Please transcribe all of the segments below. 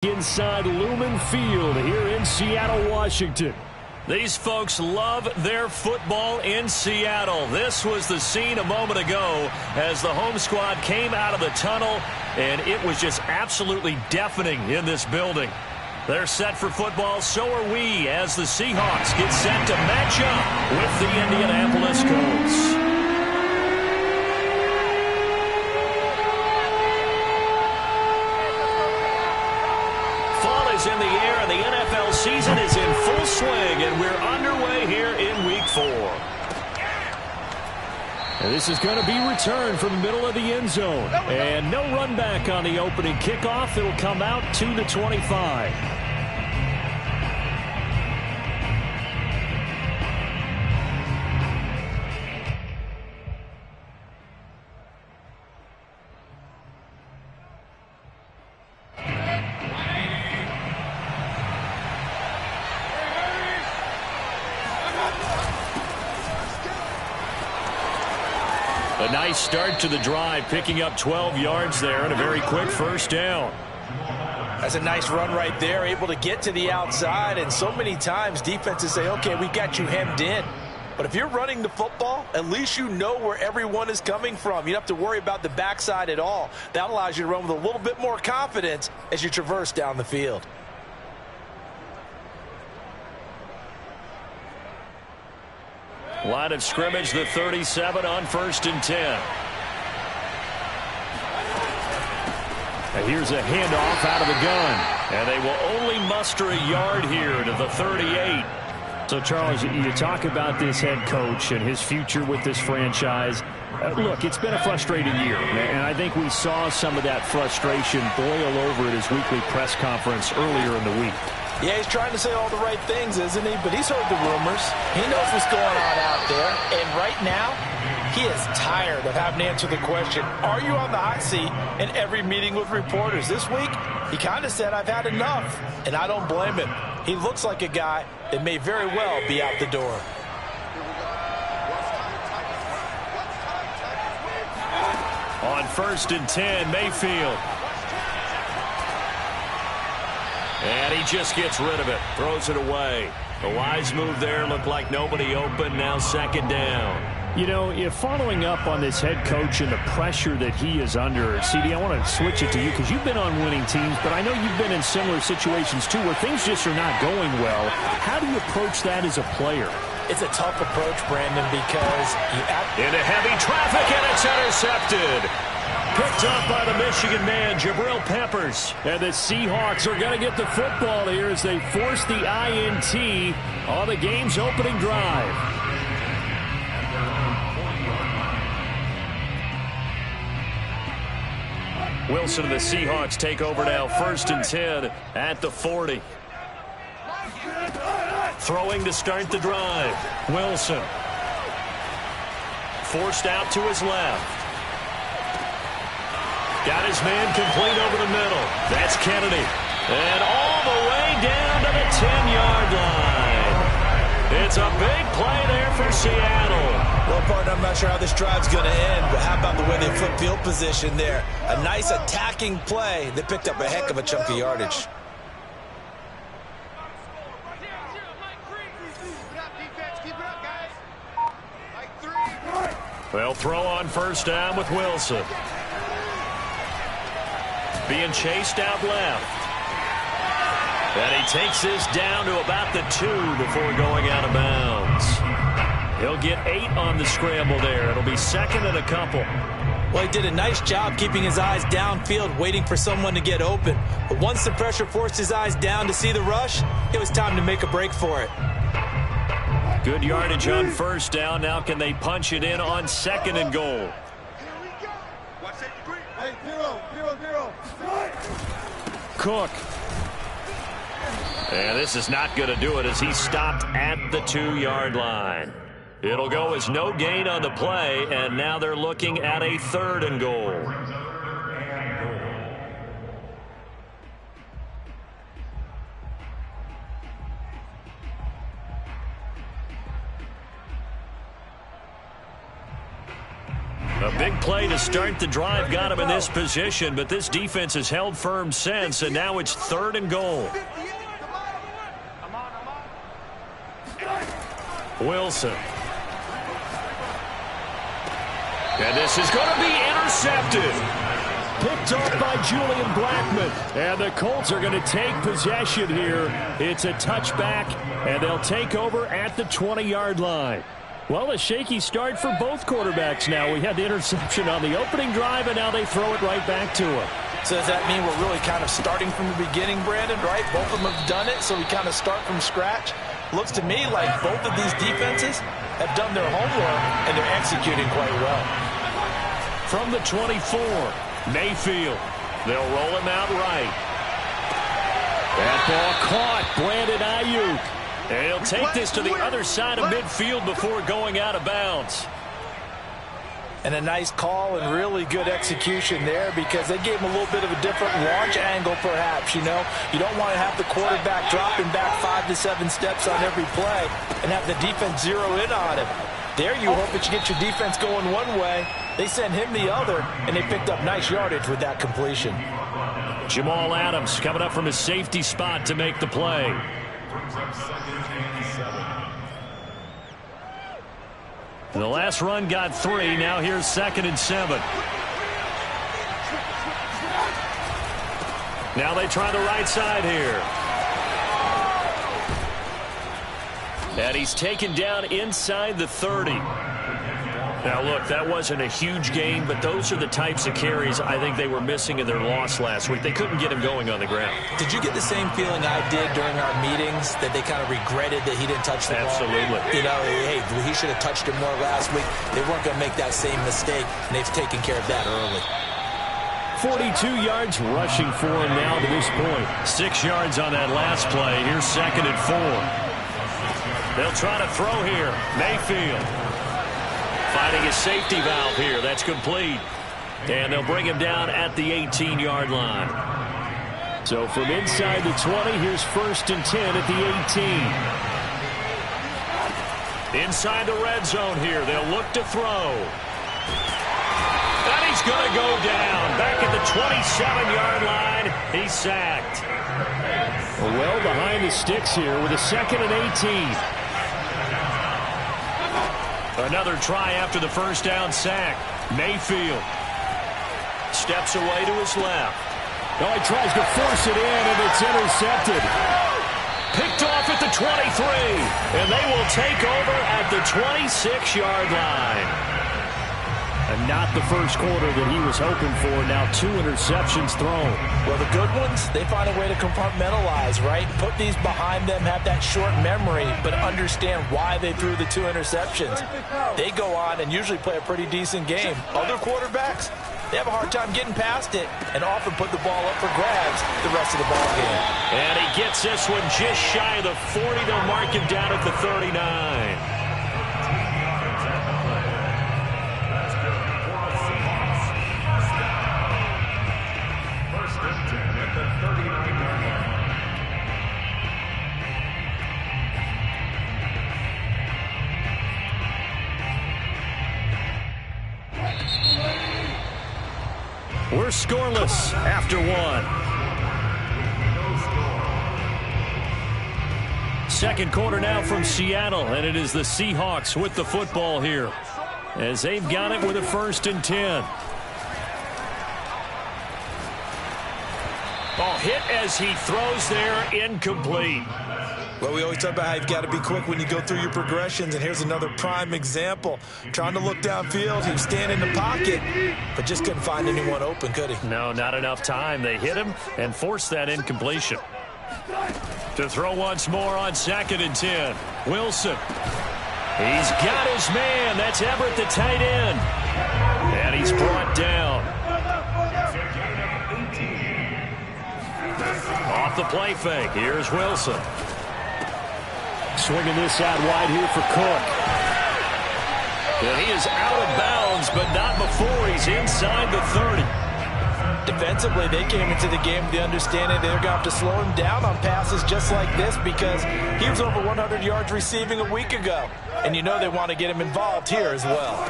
Inside Lumen Field here in Seattle, Washington. These folks love their football in Seattle. This was the scene a moment ago as the home squad came out of the tunnel, and it was just absolutely deafening in this building. They're set for football, so are we, as the Seahawks get set to match up with the Indianapolis Colts. In the air, and the NFL season is in full swing, and we're underway here in Week 4. And this is going to be returned from the middle of the end zone, and no run back on the opening kickoff. It'll come out 2-25. A nice start to the drive, picking up 12 yards there and a very quick first down. That's a nice run right there, able to get to the outside, and so many times defenses say, okay, we got you hemmed in. But if you're running the football, at least you know where everyone is coming from. You don't have to worry about the backside at all. That allows you to run with a little bit more confidence as you traverse down the field. Line of scrimmage, the 37 on 1st and 10. And here's a handoff out of the gun. And they will only muster a yard here to the 38. So, Charles, you talk about this head coach and his future with this franchise. Look, it's been a frustrating year, and I think we saw some of that frustration boil over at his weekly press conference earlier in the week. Yeah, he's trying to say all the right things, isn't he? But he's heard the rumors. He knows what's going on out there. And right now, he is tired of having to answer the question, are you on the hot seat in every meeting with reporters? This week, he kind of said, I've had enough. And I don't blame him. He looks like a guy that may very well be out the door. On 1st and 10, Mayfield. And he just gets rid of it, throws it away. The wise move there, looked like nobody open, now 2nd down. You know, if following up on this head coach and the pressure that he is under, CD, I want to switch it to you because you've been on winning teams, but I know you've been in similar situations too where things just are not going well. How do you approach that as a player? It's a tough approach, Brandon, because into heavy traffic, and it's intercepted. Picked up by the Michigan man, Jabril Peppers. And the Seahawks are going to get the football here as they force the INT on the game's opening drive. Wilson and the Seahawks take over now, 1st and 10 at the 40. Throwing to start the drive. Wilson. Forced out to his left. Got his man complete over the middle. That's Kennedy. And all the way down to the 10-yard line. It's a big play there for Seattle. Well, partner, I'm not sure how this drive's going to end, but how about the way they flip field position there? A nice attacking play. They picked up a heck of a chunk of yardage. They'll throw on 1st down with Wilson. Being chased out left. And he takes this down to about the 2 before going out of bounds. He'll get 8 on the scramble there. It'll be 2nd and a couple. Well, he did a nice job keeping his eyes downfield, waiting for someone to get open. But once the pressure forced his eyes down to see the rush, it was time to make a break for it. Good yardage on 1st down. Now can they punch it in on 2nd and goal? Cook. And this is not going to do it as he stopped at the 2-yard line. It'll go as no gain on the play, and now they're looking at a 3rd and goal. A big play to start the drive got him in this position, but this defense has held firm since, and now it's 3rd and goal. Wilson. And this is going to be intercepted. Picked off by Julian Blackman. And the Colts are going to take possession here. It's a touchback, and they'll take over at the 20-yard line. Well, a shaky start for both quarterbacks now. We had the interception on the opening drive, and now they throw it right back to him. So does that mean we're really kind of starting from the beginning, Brandon, right? Both of them have done it, so we kind of start from scratch. Looks to me like both of these defenses have done their homework, and they're executing quite well. From the 24, Mayfield. They'll roll him out right. That ball caught. Brandon Ayuk. And he'll take this to the other side of midfield before going out of bounds. And a nice call and really good execution there, because they gave him a little bit of a different launch angle perhaps, you know. You don't want to have the quarterback dropping back 5 to 7 steps on every play and have the defense zero in on him. There you hope that you get your defense going one way. They sent him the other, and they picked up nice yardage with that completion. Jamal Adams coming up from his safety spot to make the play. The last run got 3. Now here's 2nd and 7. Now they try the right side here. And he's taken down inside the 30. Now, look, that wasn't a huge gain, but those are the types of carries I think they were missing in their loss last week. They couldn't get him going on the ground. Did you get the same feeling I did during our meetings, that they kind of regretted that he didn't touch the ball? Absolutely. You know, hey, he should have touched it more last week. They weren't going to make that same mistake, and they've taken care of that early. 42 yards rushing for him now to this point. 6 yards on that last play. Here's 2nd and 4. They'll try to throw here. Mayfield. Finding his safety valve here. That's complete. And they'll bring him down at the 18-yard line. So from inside the 20, here's 1st and 10 at the 18. Inside the red zone here. They'll look to throw. And he's going to go down. Back at the 27-yard line. He's sacked. Well behind the sticks here with a 2nd and 18. Another try after the first down sack. Mayfield steps away to his left. Oh, he tries to force it in, and it's intercepted. Picked off at the 23, and they will take over at the 26-yard line. And not the first quarter that he was hoping for. Now 2 interceptions thrown. Well, the good ones, they find a way to compartmentalize, right? Put these behind them, have that short memory, but understand why they threw the 2 interceptions. They go on and usually play a pretty decent game. Other quarterbacks, they have a hard time getting past it and often put the ball up for grabs the rest of the ball game. And he gets this one just shy of the 40. They'll mark him down at the 39. We're scoreless after 1. Second quarter now from Seattle, and it is the Seahawks with the football here as they've got it with a 1st and 10. Ball hit as he throws there, incomplete. Well, we always talk about how you've got to be quick when you go through your progressions, and here's another prime example. Trying to look downfield, he was standing in the pocket, but just couldn't find anyone open, could he? No, not enough time. They hit him and forced that incompletion. To throw once more on 2nd and 10. Wilson. He's got his man. That's Everett, the tight end. And he's brought down. Off the play fake. Here's Wilson. Swinging this out wide here for Cook. And he is out of bounds, but not before he's inside the 30. Defensively, they came into the game with the understanding they're going to have to slow him down on passes just like this, because he was over 100 yards receiving a week ago. And you know they want to get him involved here as well.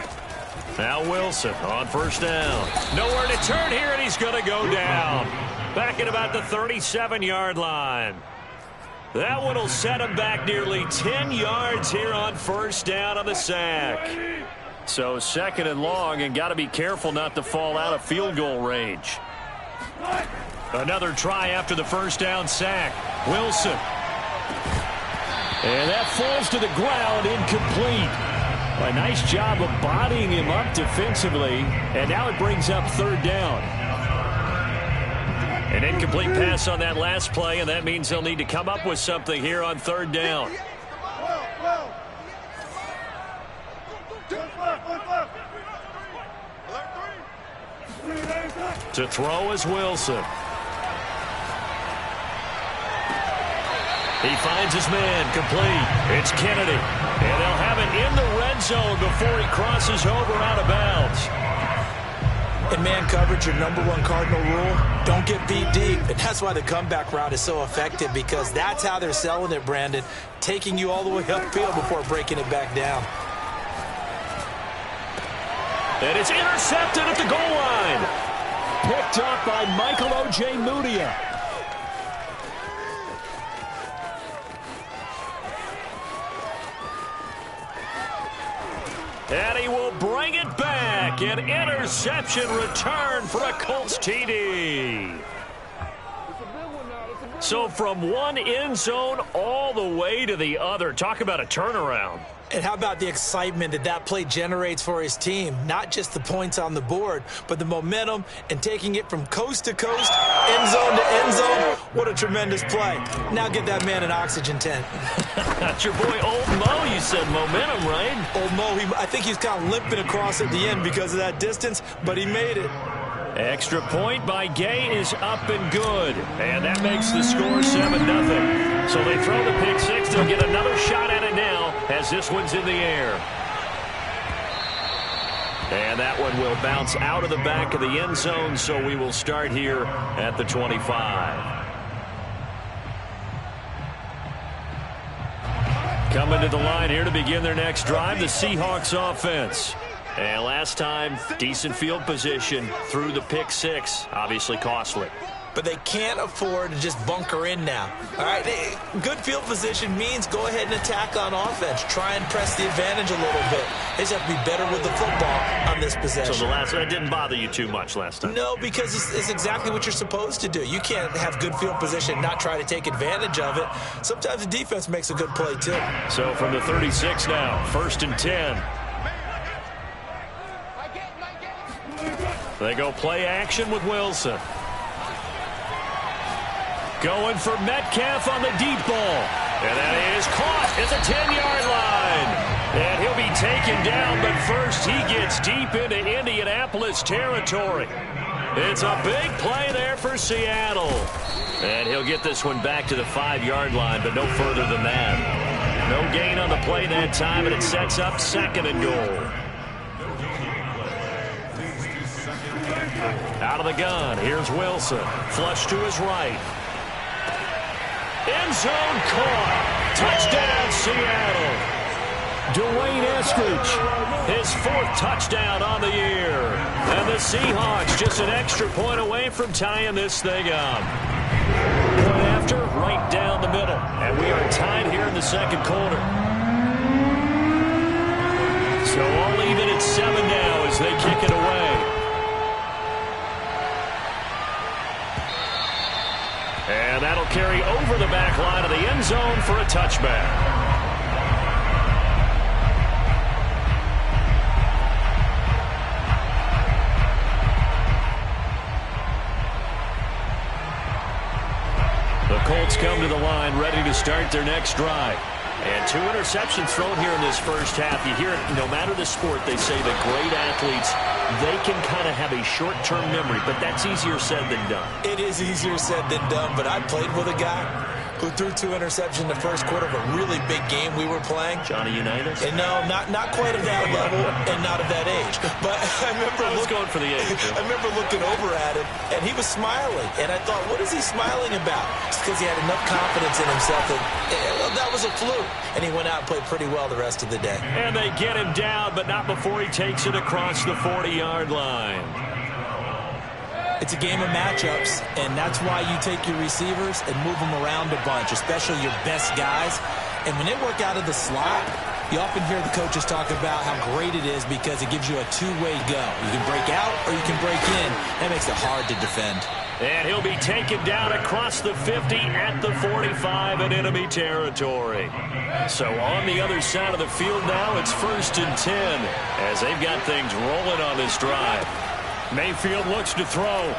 Now Wilson on first down. Nowhere to turn here, and he's going to go down. Back at about the 37-yard line. That one will set him back nearly 10 yards here on first down on the sack. So second and long, and got to be careful not to fall out of field goal range. Another try after the first down sack. Wilson. And that falls to the ground, incomplete. A nice job of bodying him up defensively, and now it brings up third down. An incomplete pass on that last play, and that means they'll need to come up with something here on third down. To throw is Wilson. He finds his man, complete. It's Kennedy. And they'll have it in the red zone before he crosses over out of bounds. In man coverage, your #1 cardinal rule, don't get beat deep. And that's why the comeback route is so effective, because that's how they're selling it, Brandon. Taking you all the way upfield before breaking it back down. And it's intercepted at the goal line. Picked up by Michael O.J. Mudia. And he will bring it back. An interception return for a Colts TD. So from one end zone all the way to the other. Talk about a turnaround. And how about the excitement that play generates for his team? Not just the points on the board, but the momentum and taking it from coast to coast, end zone to end zone. What a tremendous play. Now get that man an oxygen tent. That's your boy Old Mo. You said momentum, right? Old Mo, I think he's kind of limping across at the end because of that distance, but he made it. Extra point by Gay is up and good. And that makes the score 7-0. So they throw the pick six. They'll get another shot at it now as this one's in the air. And that one will bounce out of the back of the end zone, so we will start here at the 25. Coming to the line here to begin their next drive, the Seahawks offense. And last time, decent field position through the pick six. Obviously costly. But they can't afford to just bunker in now. All right, good field position means go ahead and attack on offense. Try and press the advantage a little bit. They just have to be better with the football on this possession. So the last one didn't bother you too much last time? No, because it's exactly what you're supposed to do. You can't have good field position and not try to take advantage of it. Sometimes the defense makes a good play, too. So from the 36 now, 1st and 10. They go play action with Wilson. Going for Metcalf on the deep ball. And that is caught at the 10-yard line. And he'll be taken down, but first he gets deep into Indianapolis territory. It's a big play there for Seattle. And he'll get this one back to the 5-yard line, but no further than that. No gain on the play that time, and it sets up 2nd and goal. Out of the gun, here's Wilson. Flush to his right. End zone caught. Touchdown, Seattle. Dwayne Eskridge. His 4th touchdown on the year. And the Seahawks just an extra point away from tying this thing up. Point after, right down the middle. And we are tied here in the 2nd quarter. So all even at 7 now as they kick it away. And that'll carry over the back line of the end zone for a touchback. The Colts come to the line ready to start their next drive. And 2 interceptions thrown here in this first half. You hear it, no matter the sport, they say that great athletes, they can kind of have a short-term memory, but that's easier said than done. It is easier said than done, but I played with a guy who threw 2 interceptions in the first quarter of a really big game we were playing. Johnny Unitas? And no, not quite of that level and not of that age. But I was going for the age. I remember looking over at him, and he was smiling. And I thought, what is he smiling about? It's because he had enough confidence in himself that, well, that was a fluke. And he went out and played pretty well the rest of the day. And they get him down, but not before he takes it across the 40-yard line. It's a game of matchups, and that's why you take your receivers and move them around a bunch, especially your best guys. And when they work out of the slot, you often hear the coaches talk about how great it is because it gives you a two-way go. You can break out or you can break in. That makes it hard to defend. And he'll be taken down across the 50 at the 45 in enemy territory. So on the other side of the field now, it's 1st and 10 as they've got things rolling on this drive. Mayfield looks to throw.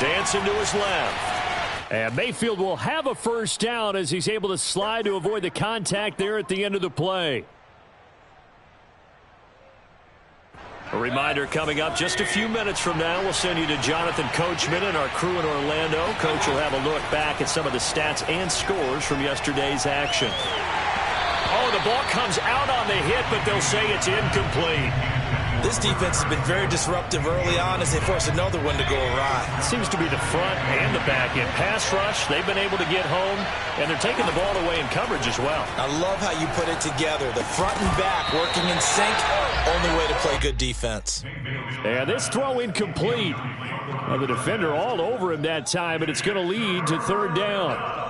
Dancing to his left. And Mayfield will have a first down as he's able to slide to avoid the contact there at the end of the play. A reminder coming up just a few minutes from now. We'll send you to Jonathan Coachman and our crew in Orlando. Coach will have a look back at some of the stats and scores from yesterday's action. Oh, the ball comes out on the hit, but they'll say it's incomplete. This defense has been very disruptive early on as they force another one to go awry. It seems to be the front and the back end. Pass rush, they've been able to get home, and they're taking the ball away in coverage as well. I love how you put it together. The front and back working in sync, only way to play good defense. And this throw incomplete. Well, the defender all over him that time, but it's going to lead to 3rd down.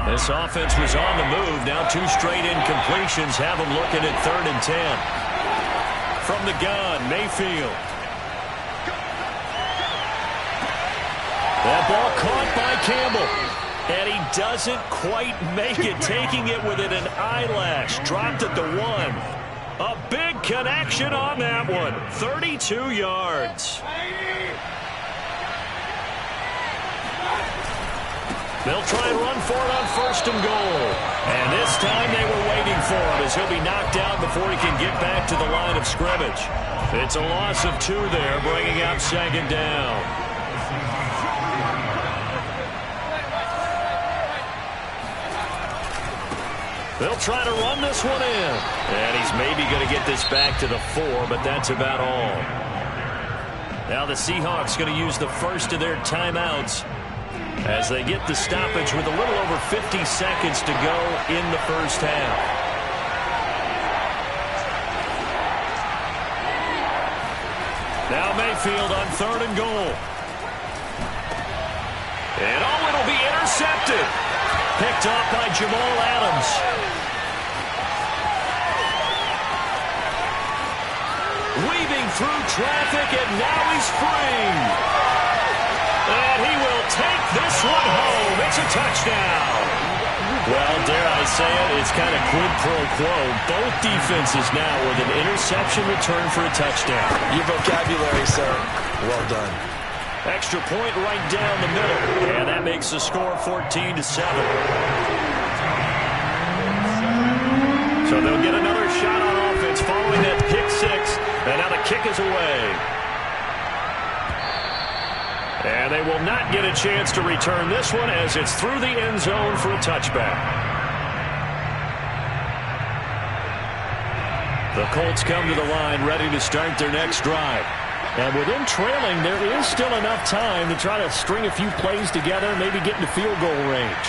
This offense was on the move. Now 2 straight incompletions have them looking at 3rd and 10. From the gun, Mayfield. That ball caught by Campbell. And he doesn't quite make it, taking it within an eyelash. Dropped at the 1. A big connection on that one. 32 yards. They'll try and run for it on 1st and goal. And this time they were waiting for him as he'll be knocked down before he can get back to the line of scrimmage. It's a loss of 2 there, bringing up 2nd down. They'll try to run this one in. And he's maybe going to get this back to the 4, but that's about all. Now the Seahawks going to use the first of their timeouts as they get the stoppage with a little over 50 seconds to go in the first half. Now Mayfield on 3rd and goal. And oh, it'll be intercepted. Picked off by Jamal Adams. Weaving through traffic, and now he's free. And he will take this one home. It's a touchdown. Well, dare I say it, it's kind of quid pro quo. Both defenses now with an interception return for a touchdown. Your vocabulary, sir. Well done. Extra point right down the middle. And that makes the score 14-7. So they'll get another shot on offense following that pick 6. And now the kick is away. And they will not get a chance to return this one as it's through the end zone for a touchback. The Colts come to the line ready to start their next drive. And with them trailing, there is still enough time to try to string a few plays together, maybe get into field goal range.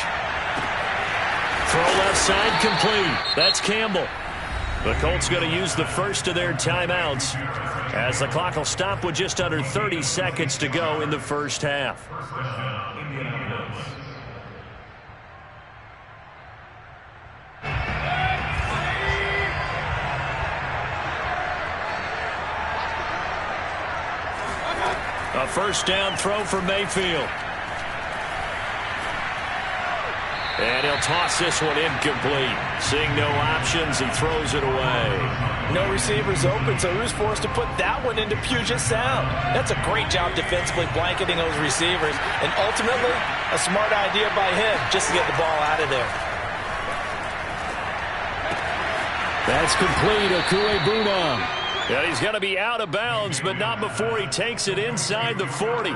Throw left side complete. That's Campbell. The Colts going to use the first of their timeouts as the clock will stop with just under 30 seconds to go in the first half. A first down throw for Mayfield. And he'll toss this one incomplete. Seeing no options, he throws it away. No receivers open, so Rue's forced to put that one into Puget Sound. That's a great job defensively blanketing those receivers. And ultimately, a smart idea by him just to get the ball out of there. That's complete. Okuebunam. Yeah, he's going to be out of bounds, but not before he takes it inside the 40.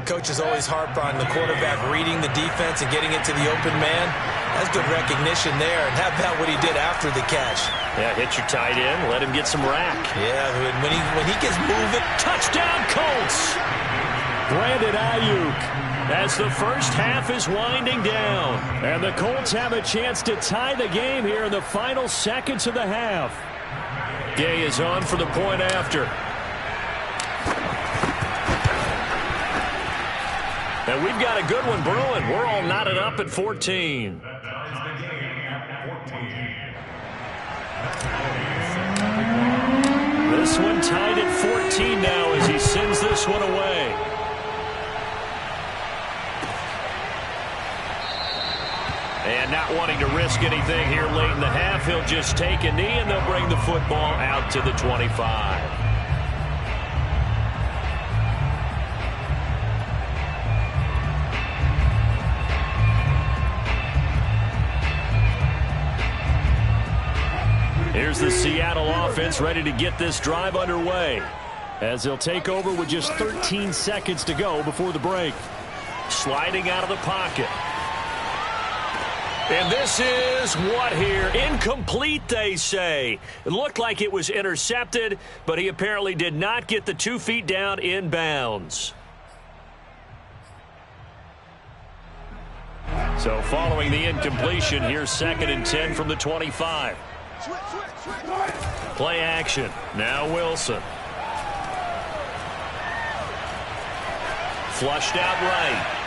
Coach is always harp on the quarterback reading the defense and getting it to the open man. That's good recognition there. And how about what he did after the catch? Yeah, hit your tight end, let him get some rack. Yeah, when he gets moving. Touchdown, Colts! Brandon Ayuk. As the first half is winding down. And the Colts have a chance to tie the game here in the final seconds of the half. Gay is on for the point after. And we've got a good one brewing. We're all knotted up at 14. This one tied at 14 now as he sends this one away. And not wanting to risk anything here late in the half, he'll just take a knee and they'll bring the football out to the 25. Here's the Seattle offense ready to get this drive underway as they'll take over with just 13 seconds to go before the break. Sliding out of the pocket. And this is what here? Incomplete, they say. It looked like it was intercepted, but he apparently did not get the 2 feet down in bounds. So following the incompletion, here's 2nd and 10 from the 25. Play action. Now Wilson. Flushed out right.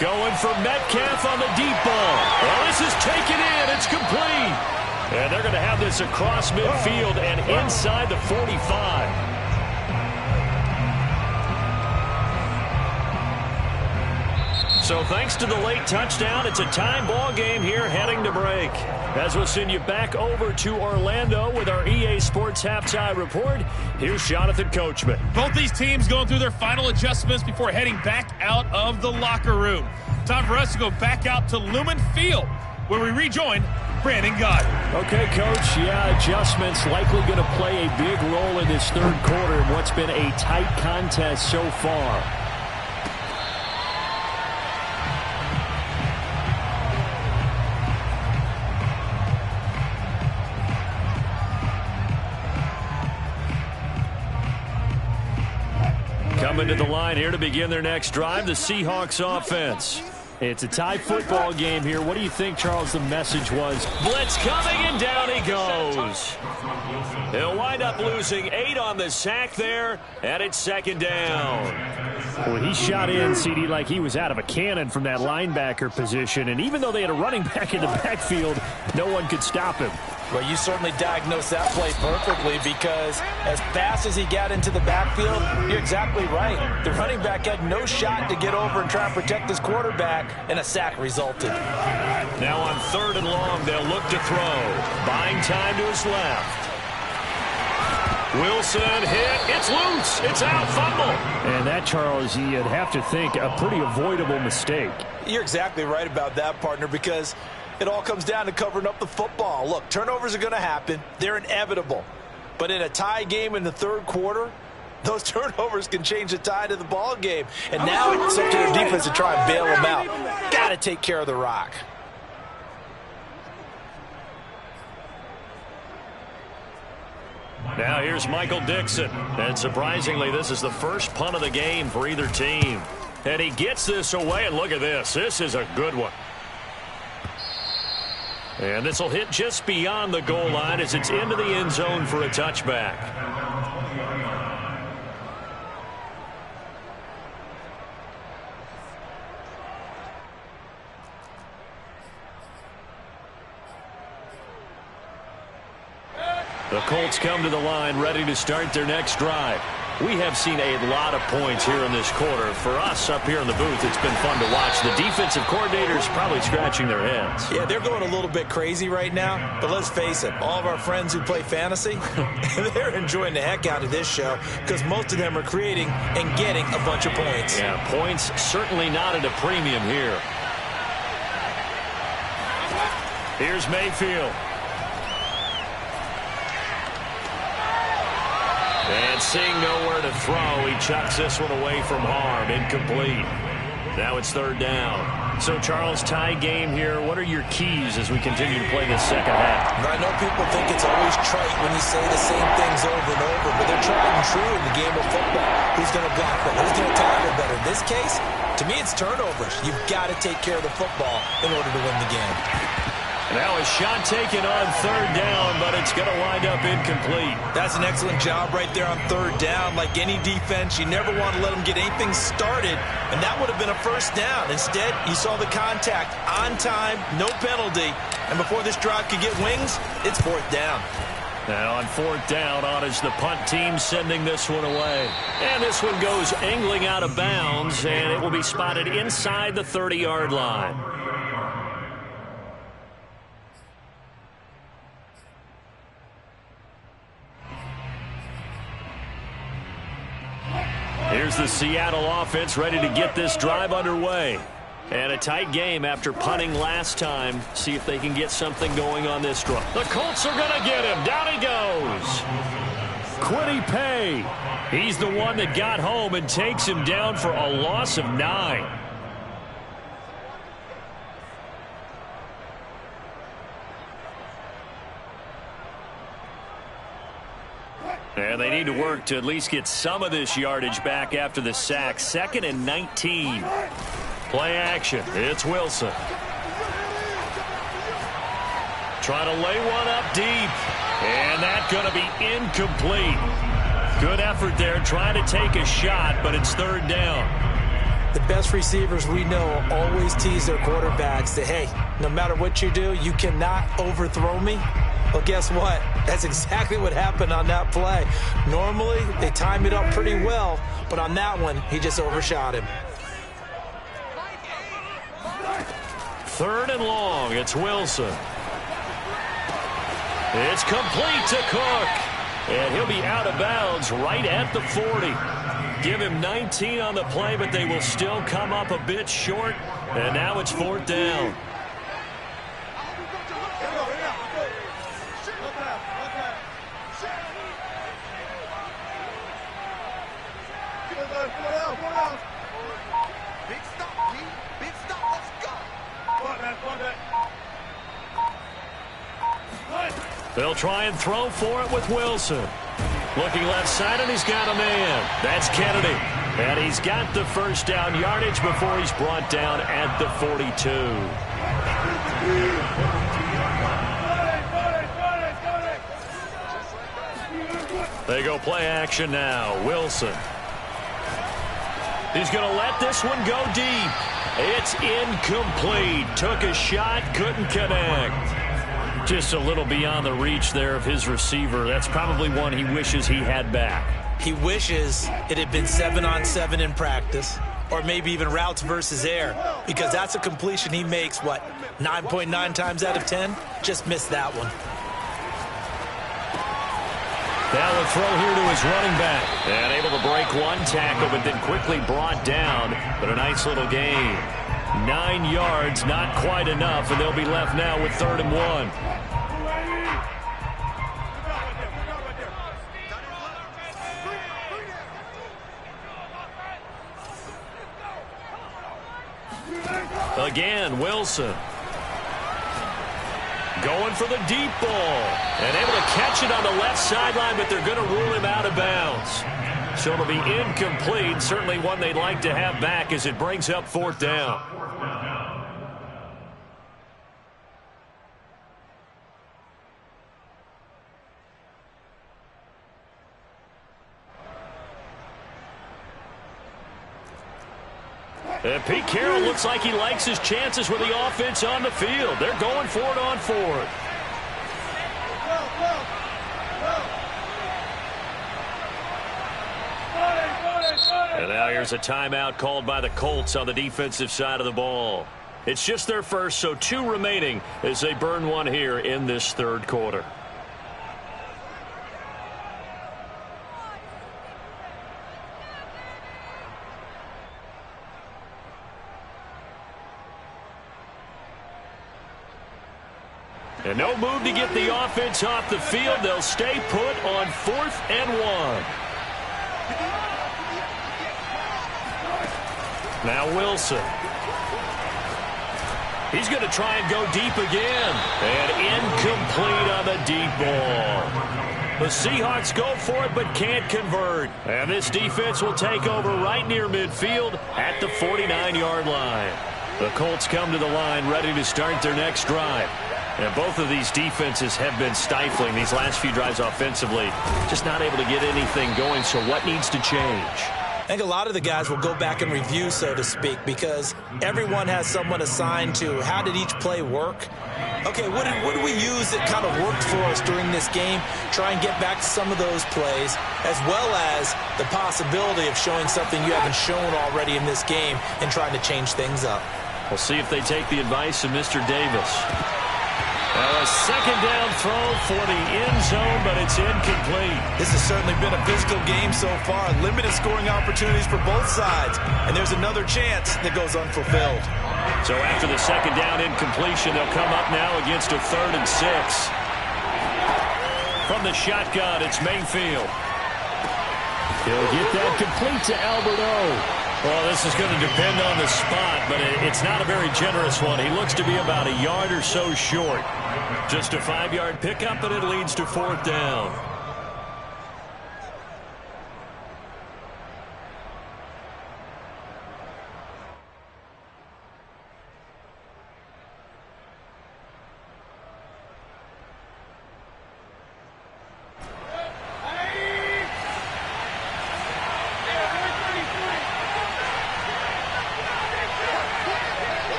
Going for Metcalf on the deep ball. Well, this is taken in. It's complete. And they're going to have this across midfield and inside the 45. So thanks to the late touchdown, it's a time ball game here heading to break. As we'll send you back over to Orlando with our EA Sports Halftime Report, here's Jonathan Coachman. Both these teams going through their final adjustments before heading back out of the locker room. Time for us to go back out to Lumen Field, where we rejoin Brandon Gott. Okay, Coach, yeah, adjustments likely going to play a big role in this third quarter in what's been a tight contest so far. Coming to the line here to begin their next drive, the Seahawks offense. It's a tie football game here. What do you think, Charles, the message was? Blitz coming, and down he goes. He'll wind up losing 8 on the sack there, and it's 2nd down. Well, he shot in, CD, like he was out of a cannon from that linebacker position. And even though they had a running back in the backfield, no one could stop him. Well, you certainly diagnosed that play perfectly because as fast as he got into the backfield, you're exactly right. The running back had no shot to get over and try and protect his quarterback, and a sack resulted. Now on 3rd and long, they'll look to throw. Buying time to his left. Wilson hit. It's loose. It's out. Fumble. And that, Charles, you'd have to think a pretty avoidable mistake. You're exactly right about that, partner, because it all comes down to covering up the football. Look, turnovers are going to happen. They're inevitable. But in a tie game in the third quarter, those turnovers can change the tide of the ball game. And now it's up to their defense to try and bail them out. Got to take care of the rock. Now here's Michael Dixon. And surprisingly, this is the first punt of the game for either team. And he gets this away, and look at this. This is a good one. And this will hit just beyond the goal line as it's into the end zone for a touchback. The Colts come to the line ready to start their next drive. We have seen a lot of points here in this quarter. For us up here in the booth, it's been fun to watch. The defensive coordinators probably scratching their heads. Yeah, they're going a little bit crazy right now. But let's face it, all of our friends who play fantasy, they're enjoying the heck out of this show because most of them are creating and getting a bunch of points. Yeah, points certainly not at a premium here. Here's Mayfield. And seeing nowhere to throw, he chucks this one away from harm. Incomplete. Now it's third down. So, Charles, tie game here. What are your keys as we continue to play this second half? I know people think it's always trite when you say the same things over and over, but they're tried and true in the game of football. Who's going to block better? Who's going to tackle better? In this case, to me, it's turnovers. You've got to take care of the football in order to win the game. Now a shot taken on third down, but it's going to wind up incomplete. That's an excellent job right there on third down. Like any defense, you never want to let them get anything started, and that would have been a first down. Instead, you saw the contact on time, no penalty, and before this drive could get wings, it's fourth down. And on fourth down, on is the punt team sending this one away. And this one goes angling out of bounds, and it will be spotted inside the 30-yard line. Here's the Seattle offense ready to get this drive underway. And a tight game after punting last time. See if they can get something going on this drive. The Colts are going to get him. Down he goes. Quiddy Pay. He's the one that got home and takes him down for a loss of 9. And they need to work to at least get some of this yardage back after the sack. 2nd and 19. Play action. It's Wilson. Trying to lay one up deep. And that's going to be incomplete. Good effort there trying to take a shot, but it's third down. The best receivers we know always tease their quarterbacks that, hey, no matter what you do, you cannot overthrow me. Well, guess what? That's exactly what happened on that play. Normally, they time it up pretty well, but on that one, he just overshot him. Third and long. It's Wilson. It's complete to Cook. And he'll be out of bounds right at the 40. Give him 19 on the play, but they will still come up a bit short. And now it's fourth down. They'll try and throw for it with Wilson. Looking left side, and he's got a man. That's Kennedy. And he's got the first down yardage before he's brought down at the 42. They go play action now. Wilson. He's going to let this one go deep. It's incomplete. Took a shot, couldn't connect. Just a little beyond the reach there of his receiver. That's probably one he wishes he had back. He wishes it had been 7-on-7 in practice, or maybe even routes versus air, because that's a completion he makes, 9.9 times out of 10? Just missed that one. Now a throw here to his running back. And able to break one tackle, but then quickly brought down. But a nice little gain. 9 yards, not quite enough, and they'll be left now with 3rd and 1. Again, Wilson. Going for the deep ball. And able to catch it on the left sideline, but they're going to rule him out of bounds. So it'll be incomplete. Certainly one they'd like to have back as it brings up 4th down. And Pete Carroll looks like he likes his chances with the offense on the field. They're going for it on 4th. And now here's a timeout called by the Colts on the defensive side of the ball. It's just their first, so 2 remaining as they burn one here in this 3rd quarter. And no move to get the offense off the field. They'll stay put on 4th and 1. Now Wilson. He's going to try and go deep again. And incomplete on the deep ball. The Seahawks go for it but can't convert. And this defense will take over right near midfield at the 49-yard line. The Colts come to the line ready to start their next drive. And both of these defenses have been stifling these last few drives offensively. Just not able to get anything going, so what needs to change? I think a lot of the guys will go back and review, so to speak, because everyone has someone assigned to how did each play work. Okay, what did we use that kind of worked for us during this game? Try and get back to some of those plays, as well as the possibility of showing something you haven't shown already in this game and trying to change things up. We'll see if they take the advice of Mr. Davis. A second down throw for the end zone, but it's incomplete. This has certainly been a physical game so far. Limited scoring opportunities for both sides. And there's another chance that goes unfulfilled. So after the second down incompletion, they'll come up now against a 3rd and 6. From the shotgun, it's Mayfield. He'll get that complete to Alberto. Well, this is going to depend on the spot, but it's not a very generous one. He looks to be about a yard or so short. Just a 5-yard pickup, and it leads to 4th down.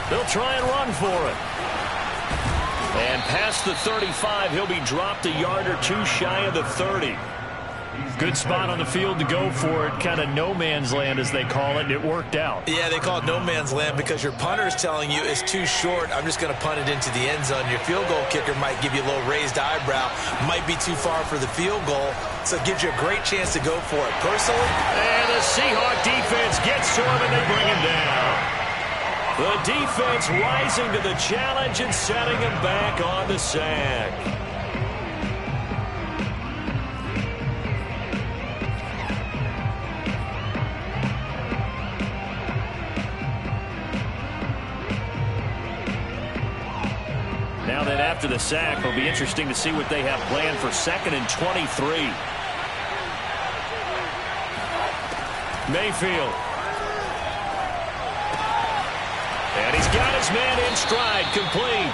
They'll try and run for it. And past the 35, he'll be dropped a yard or two shy of the 30. Good spot on the field to go for it. Kind of no man's land, as they call it. It worked out. Yeah, they call it no man's land because your punter is telling you it's too short. I'm just going to punt it into the end zone. Your field goal kicker might give you a little raised eyebrow. Might be too far for the field goal. So it gives you a great chance to go for it. Personally. And the Seahawk defense gets to him, and they bring him down. The defense rising to the challenge and setting him back on the sack. Now then, after the sack, it'll be interesting to see what they have planned for 2nd and 23. Mayfield. And he's got his man in stride, complete.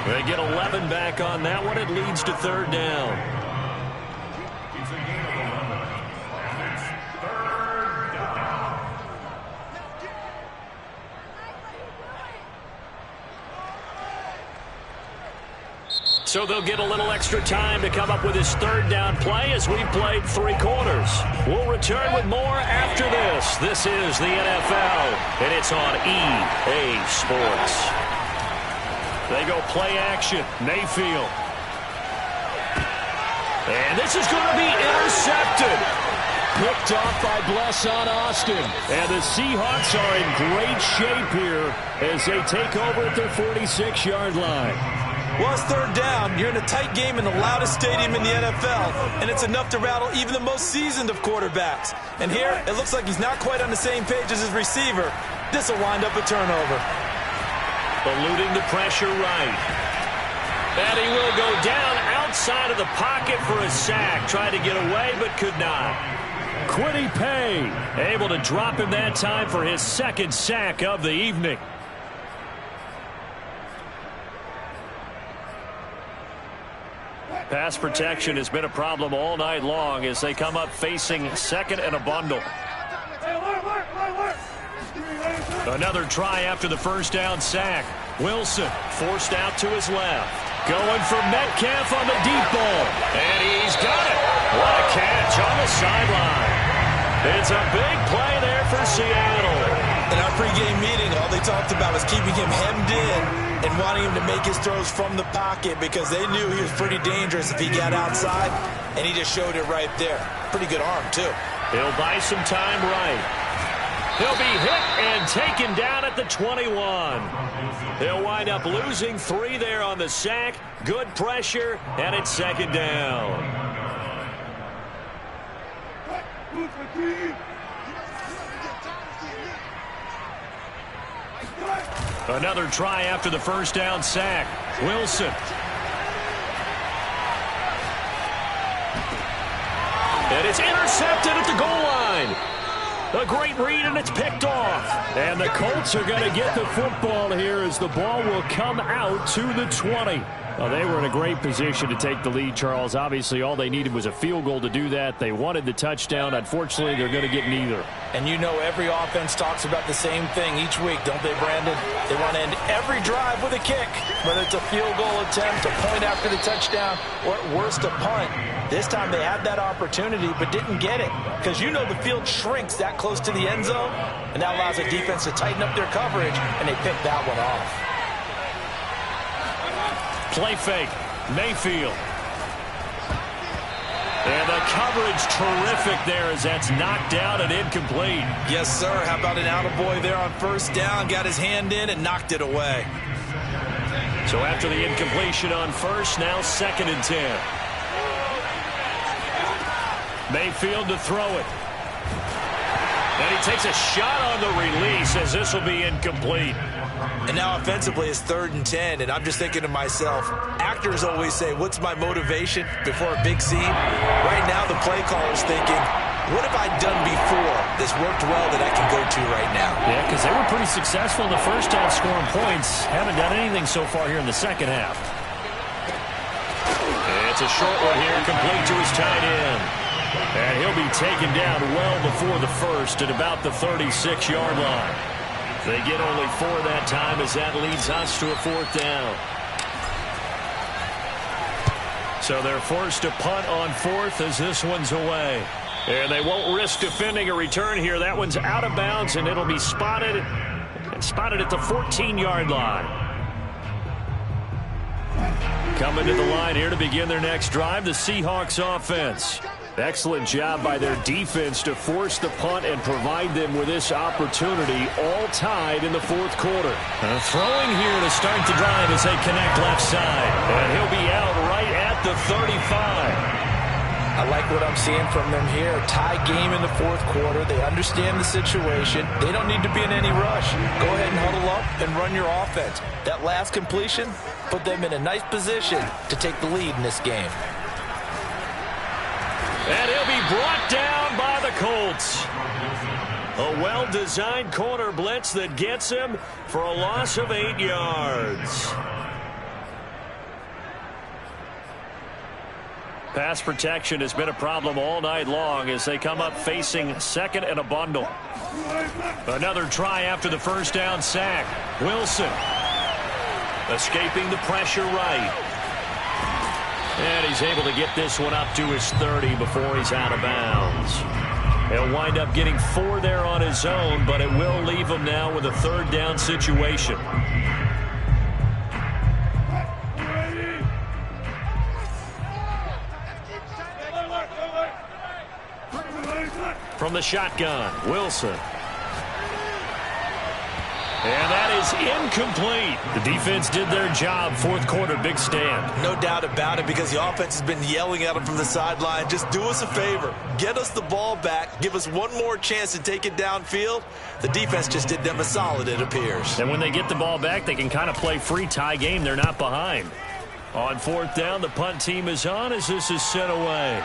They get 11 back on that one. It leads to 3rd down. So they'll get a little extra time to come up with his 3rd down play as we've played 3 quarters. We'll return with more after this. This is the NFL, and it's on EA Sports. They go play action. Mayfield. And this is going to be intercepted. Picked off by Blesson Austin. And the Seahawks are in great shape here as they take over at their 46-yard line. Well, it's 3rd down. You're in a tight game in the loudest stadium in the NFL, and it's enough to rattle even the most seasoned of quarterbacks. And here, it looks like he's not quite on the same page as his receiver. This will wind up a turnover. Eluding the pressure right. And he will go down outside of the pocket for a sack. Tried to get away, but could not. Quiddy Pay able to drop him that time for his 2nd sack of the evening. Pass protection has been a problem all night long as they come up facing 2nd and a bundle. Another try after the 1st down sack. Wilson forced out to his left. Going for Metcalf on the deep ball. And he's got it. What a catch on the sideline. It's a big play there for Seattle. In our pregame meeting, all they talked about was keeping him hemmed in and wanting him to make his throws from the pocket because they knew he was pretty dangerous if he got outside, and he just showed it right there. Pretty good arm, too. He'll buy some time right. He'll be hit and taken down at the 21. He'll wind up losing 3 there on the sack. Good pressure, and it's second down. Another try after the first down sack. Wilson. And it's intercepted at the goal line. A great read, and it's picked off. And the Colts are going to get the football here as the ball will come out to the 20. Well, they were in a great position to take the lead, Charles. Obviously, all they needed was a field goal to do that. They wanted the touchdown. Unfortunately, they're going to get neither. And you know every offense talks about the same thing each week, don't they, Brandon? They want to end every drive with a kick, whether it's a field goal attempt, a point after the touchdown, or at worst a punt. This time they had that opportunity but didn't get it because you know the field shrinks that close to the end zone, and that allows the defense to tighten up their coverage, and they picked that one off. Play fake. Mayfield. And the coverage terrific there as that's knocked out and incomplete. Yes, sir. How about an attaboy there on first down? Got his hand in and knocked it away. So after the incompletion on first, now 2nd and 10. Mayfield to throw it. And he takes a shot on the release as this will be incomplete. And now offensively it's 3rd and 10, and I'm just thinking to myself, actors always say, what's my motivation before a big scene? Right now the play caller's thinking, what have I done before that's worked well that I can go to right now? Yeah, because they were pretty successful in the first half scoring points. Haven't done anything so far here in the second half. It's a short one here, complete to his tight end. And he'll be taken down well before the first at about the 36-yard line. They get only 4 that time as that leads us to a 4th down. So they're forced to punt on 4th as this one's away. And they won't risk defending a return here. That one's out of bounds, and it'll be spotted at the 14-yard line. Coming to the line here to begin their next drive, the Seahawks offense. Excellent job by their defense to force the punt and provide them with this opportunity, all tied in the 4th quarter. Throwing here to start the drive as they connect left side. And he'll be out right at the 35. I like what I'm seeing from them here. Tie game in the 4th quarter. They understand the situation. They don't need to be in any rush. Go ahead and huddle up and run your offense. That last completion put them in a nice position to take the lead in this game. And he'll be brought down by the Colts. A well-designed corner blitz that gets him for a loss of 8 yards. Pass protection has been a problem all night long as they come up facing 2nd and a bundle. Another try after the first down sack. Wilson escaping the pressure right. And he's able to get this one up to his 30 before he's out of bounds. He'll wind up getting 4 there on his own, but it will leave him now with a 3rd down situation. From the shotgun, Wilson. And that is incomplete. The defense did their job. 4th quarter, big stand. No doubt about it, because the offense has been yelling at them from the sideline. Just do us a favor. Get us the ball back. Give us one more chance to take it downfield. The defense just did them a solid, it appears. And when they get the ball back, they can kind of play free tie game. They're not behind. On 4th down, the punt team is on as this is sent away.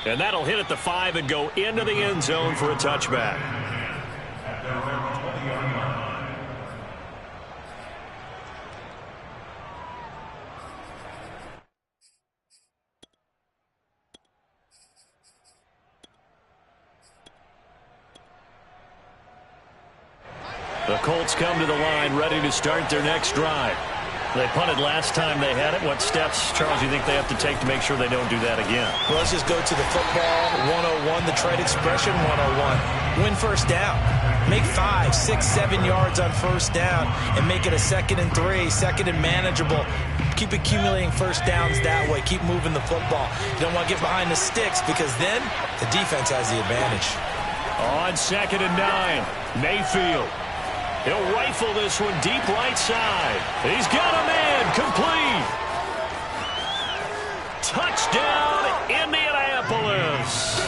And that'll hit at the 5 and go into the end zone for a touchback. The Colts come to the line ready to start their next drive. They punted last time they had it. What steps, Charles, do you think they have to take to make sure they don't do that again? Well, let's just go to the football 101, the trade expression 101. Win first down. Make 5, 6, 7 yards on first down and make it a 2nd and 3, 2nd and manageable. Keep accumulating first downs that way. Keep moving the football. You don't want to get behind the sticks because then the defense has the advantage. On 2nd and 9, Mayfield. He'll rifle this one deep right side. He's got a man. Complete. Touchdown, Indianapolis.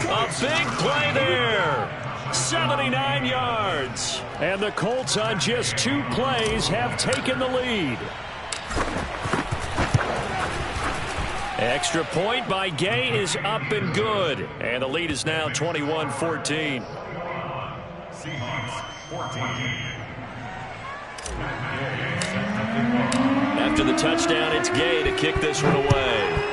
A big play there. 79 yards. And the Colts on just 2 plays have taken the lead. Extra point by Gay is up and good. And the lead is now 21-14. After the touchdown, it's Gay to kick this one away.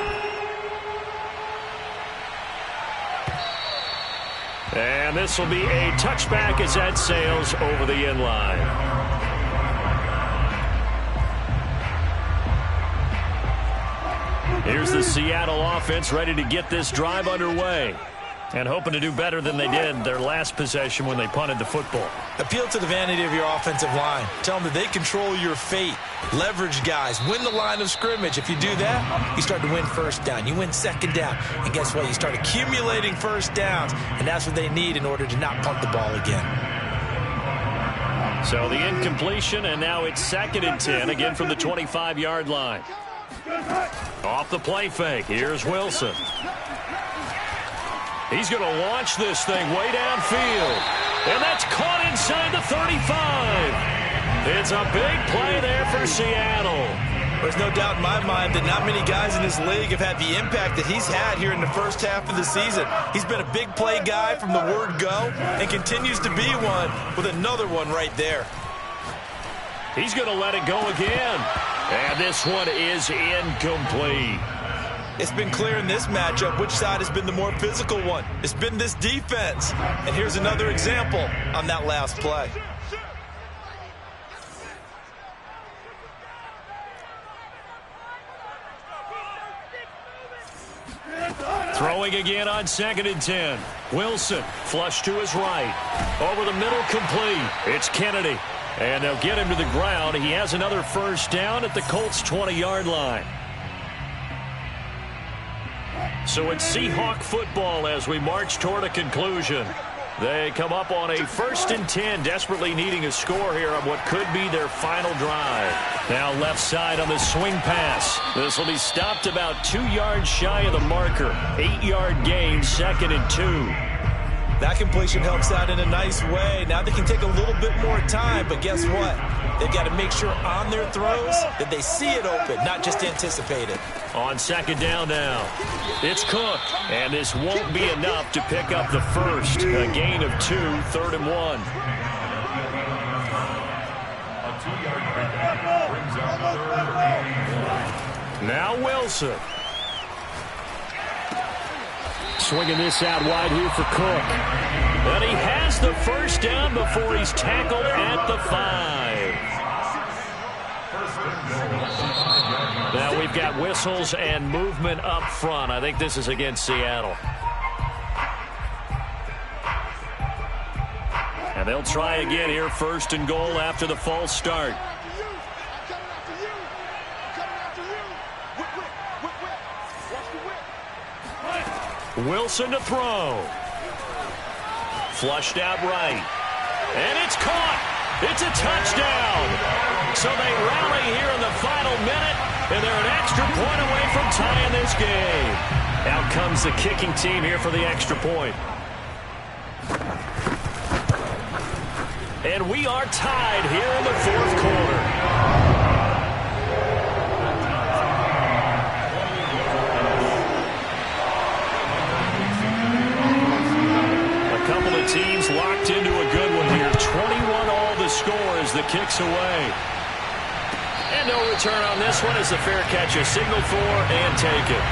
And this will be a touchback as that sails over the end line. Here's the Seattle offense ready to get this drive underway and hoping to do better than they did their last possession when they punted the football. Appeal to the vanity of your offensive line. Tell them that they control your fate. Leverage guys. Win the line of scrimmage. If you do that, you start to win first down. You win second down. And guess what? You start accumulating first downs. And that's what they need in order to not punt the ball again. So the incompletion, and now it's 2nd and 10, again from the 25-yard line. Off the play fake. Here's Wilson. He's going to launch this thing way downfield. And that's caught inside the 35. It's a big play there for Seattle. There's no doubt in my mind that not many guys in this league have had the impact that he's had here in the first half of the season. He's been a big play guy from the word go and continues to be one with another one right there. He's going to let it go again. And this one is incomplete. It's been clear in this matchup which side has been the more physical one. It's been this defense. And here's another example on that last play. Throwing again on 2nd and 10. Wilson, flush to his right. Over the middle, complete. It's Kennedy. And they'll get him to the ground. He has another first down at the Colts' 20-yard line. So it's Seahawk football as we march toward a conclusion. They come up on a 1st and 10, desperately needing a score here on what could be their final drive. Now left side on the swing pass. This will be stopped about 2 yards shy of the marker. 8-yard gain, 2nd and 2. That completion helps out in a nice way. Now they can take a little bit more time, but guess what? They've got to make sure on their throws that they see it open, not just anticipate it. On 2nd down now, it's Cook. And this won't be enough to pick up the first. A gain of 2, 3rd and 1. Now Wilson. Swinging this out wide here for Cook. And he has the first down before he's tackled at the 5. Now we've got whistles and movement up front. I think this is against Seattle. And they'll try again here, 1st and goal after the false start. Wilson to throw. Flushed out right. And it's caught. It's a touchdown. So they rally here in the final minute, and they're an extra point away from tying this game. Out comes the kicking team here for the extra point. And we are tied here in the 4th quarter. Teams locked into a good one here. 21 all the score as the kick's away. And no return on this one as the fair catch is signaled for and taken.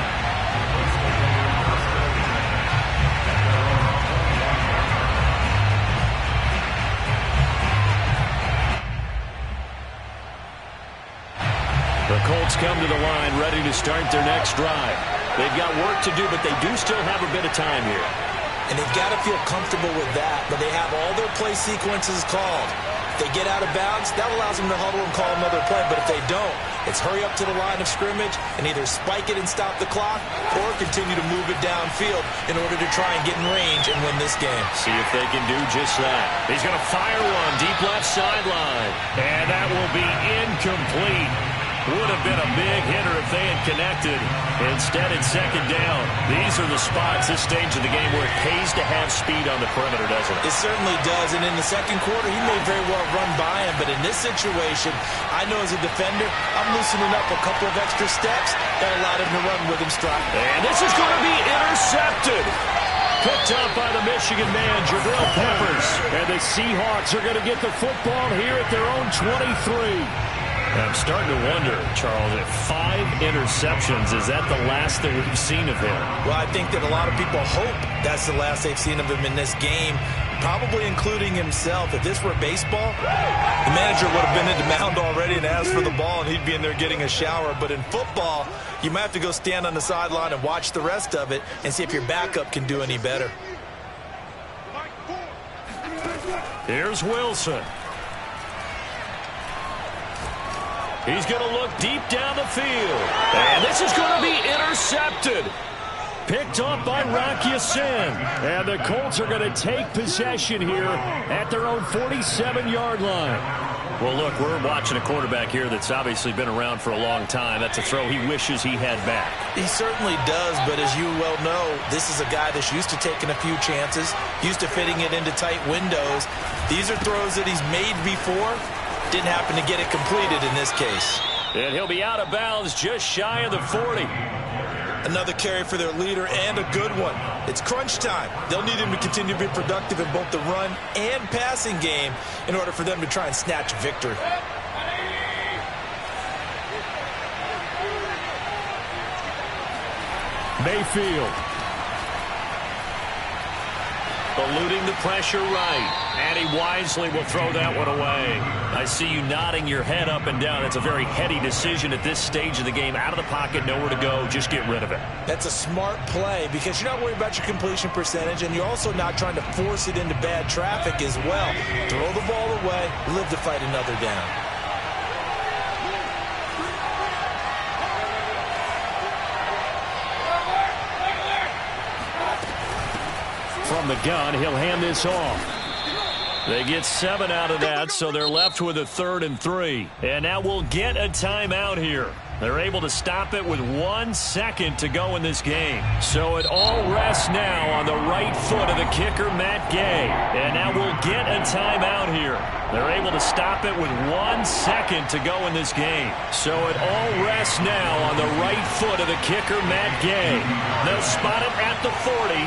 The Colts come to the line ready to start their next drive. They've got work to do, but they do still have a bit of time here. and they've got to feel comfortable with that, but they have all their play sequences called. If they get out of bounds, that allows them to huddle and call another play, but if they don't, it's hurry up to the line of scrimmage and either spike it and stop the clock or continue to move it downfield in order to try and get in range and win this game. See if they can do just that. He's going to fire one deep left sideline, and that will be incomplete. Would have been a big hitter if they had connected. Instead, it's second down. These are the spots, this stage of the game, where it pays to have speed on the perimeter, doesn't it? It certainly does, and in the second quarter, he may very well run by him, but in this situation, I know as a defender, I'm loosening up a couple of extra steps that allowed him to run with him stride. And this is going to be intercepted. Picked up by the Michigan man, Jabril Peppers. And the Seahawks are going to get the football here at their own 23. I'm starting to wonder, Charles, if 5 interceptions, is that the last that we've seen of him? Well, I think that a lot of people hope that's the last they've seen of him in this game, probably including himself. If this were baseball, the manager would have been at the mound already and asked for the ball, and he'd be in there getting a shower. But in football, you might have to go stand on the sideline and watch the rest of it and see if your backup can do any better. Here's Wilson. He's going to look deep down the field. And this is going to be intercepted. Picked off by Rock Ya-Sin. And the Colts are going to take possession here at their own 47-yard line. Well, look, we're watching a quarterback here that's obviously been around for a long time. That's a throw he wishes he had back. He certainly does, but as you well know, this is a guy that's used to taking a few chances, used to fitting it into tight windows. These are throws that he's made before. Didn't happen to get it completed in this case. And he'll be out of bounds just shy of the 40. Another carry for their leader and a good one. It's crunch time. They'll need him to continue to be productive in both the run and passing game in order for them to try and snatch victory. Mayfield. Eluding the pressure right. And he wisely will throw that one away. I see you nodding your head up and down. It's a very heady decision at this stage of the game. Out of the pocket, nowhere to go. Just get rid of it. That's a smart play because you're not worried about your completion percentage, and you're also not trying to force it into bad traffic as well. Throw the ball away, live to fight another down. From the gun, he'll hand this off. They get 7 out of that, so they're left with a 3rd and 3. And now we'll get a timeout here. They're able to stop it with 1 second to go in this game. So it all rests now on the right foot of the kicker, Matt Gay. And now we'll get a timeout here. They're able to stop it with 1 second to go in this game. So it all rests now on the right foot of the kicker, Matt Gay. They'll spot it at the 40.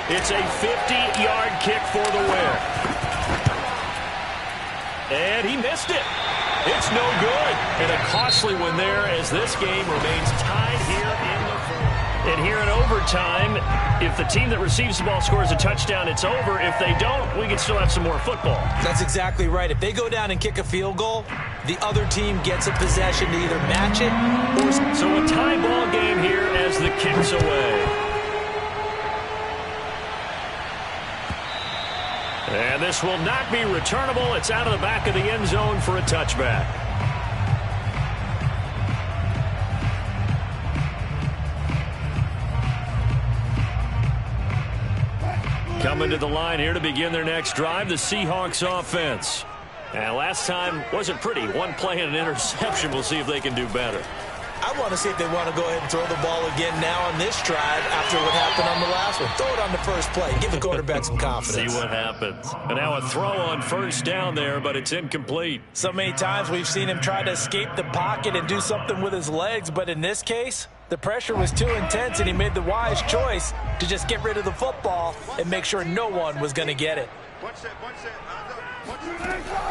It's a 50-yard kick for the win. And he missed it. It's no good. And a costly one there as this game remains tied here in the fourth. And here in overtime, if the team that receives the ball scores a touchdown, it's over. If they don't, we can still have some more football. That's exactly right. If they go down and kick a field goal, the other team gets a possession to either match it or... So a tie ball game here as the kick's away. And this will not be returnable. It's out of the back of the end zone for a touchback. Coming to the line here to begin their next drive, the Seahawks offense. And last time wasn't pretty. One play and an interception. We'll see if they can do better. I want to see if they want to go ahead and throw the ball again now on this drive after what happened on the last one. Throw it on the first play. Give the quarterback some confidence. See what happens. And now a throw on first down there, but it's incomplete. So many times we've seen him try to escape the pocket and do something with his legs, but in this case, the pressure was too intense and he made the wise choice to just get rid of the football and make sure no one was going to get it.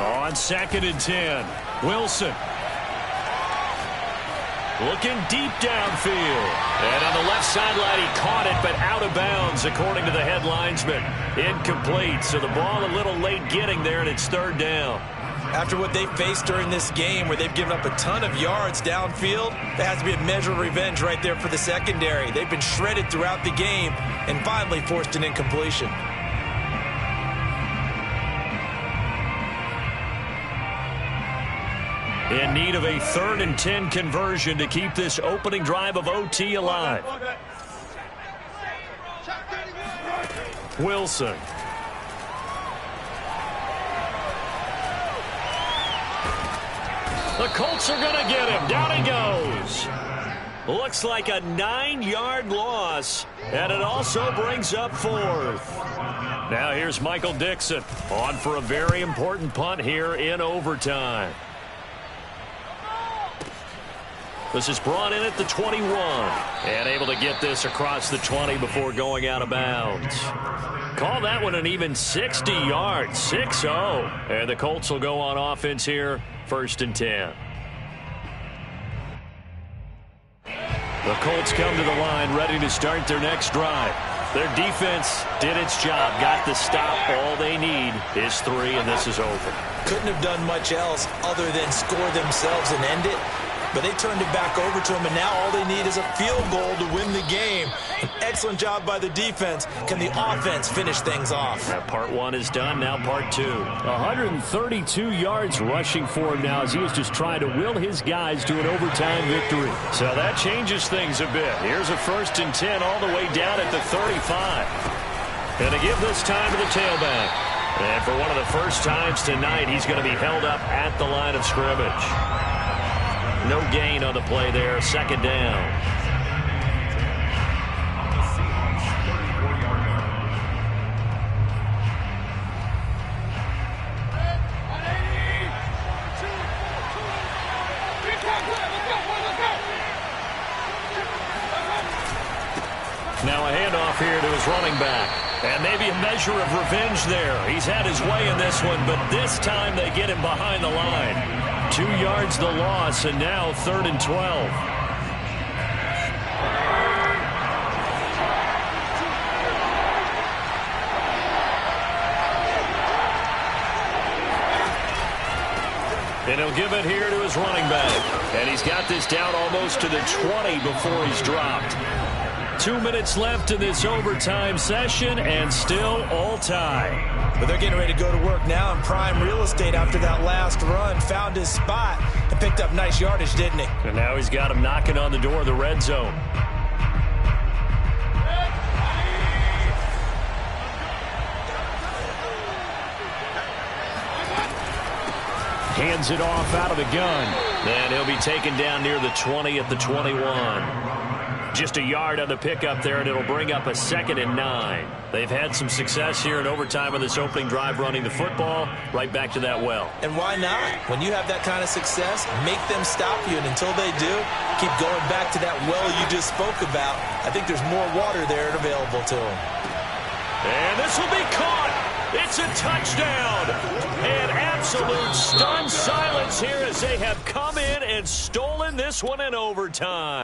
On 2nd and 10, Wilson. Looking deep downfield. And on the left sideline, he caught it, but out of bounds, according to the head linesman. Incomplete, so the ball a little late getting there, and it's 3rd down. After what they faced during this game where they've given up a ton of yards downfield, there has to be a measure of revenge right there for the secondary. They've been shredded throughout the game and finally forced an incompletion. In need of a 3rd and 10 conversion to keep this opening drive of OT alive. Wilson. The Colts are going to get him. Down he goes. Looks like a 9-yard loss, and it also brings up 4th. Now here's Michael Dixon on for a very important punt here in overtime. This is brought in at the 21 and able to get this across the 20 before going out of bounds. Call that one an even 60 yards, 6-0. And the Colts will go on offense here, 1st and 10. The Colts come to the line ready to start their next drive. Their defense did its job, got the stop. All they need is 3, and this is over. Couldn't have done much else other than score themselves and end it. But they turned it back over to him, and now all they need is a field goal to win the game. An excellent job by the defense. Can the offense finish things off? Now part 1 is done. Now part 2. 132 yards rushing for him now as he was just trying to will his guys to an overtime victory. So that changes things a bit. Here's a 1st and 10 all the way down at the 35. And to give this time to the tailback. And for one of the first times tonight, he's going to be held up at the line of scrimmage. No gain on the play there. 2nd down. Now a handoff here to his running back. And maybe a measure of revenge there. He's had his way in this one, but this time they get him behind the line. 2 yards the loss, and now 3rd and 12. And he'll give it here to his running back. And he's got this down almost to the 20 before he's dropped. 2 minutes left in this overtime session, and still all tie. But they're getting ready to go to work now in prime real estate after that last run. Found his spot and picked up nice yardage, didn't he? And now he's got him knocking on the door of the red zone. Hands it off out of the gun. And he'll be taken down near the 20 at the 21. Just a yard on the pickup there, and it'll bring up a 2nd and 9. They've had some success here in overtime on this opening drive running the football. Right back to that well. And why not? When you have that kind of success, make them stop you, and until they do, keep going back to that well you just spoke about. I think there's more water there available to them. And this will be caught. It's a touchdown. And absolute stunned silence here as they have come in and stolen this one in overtime.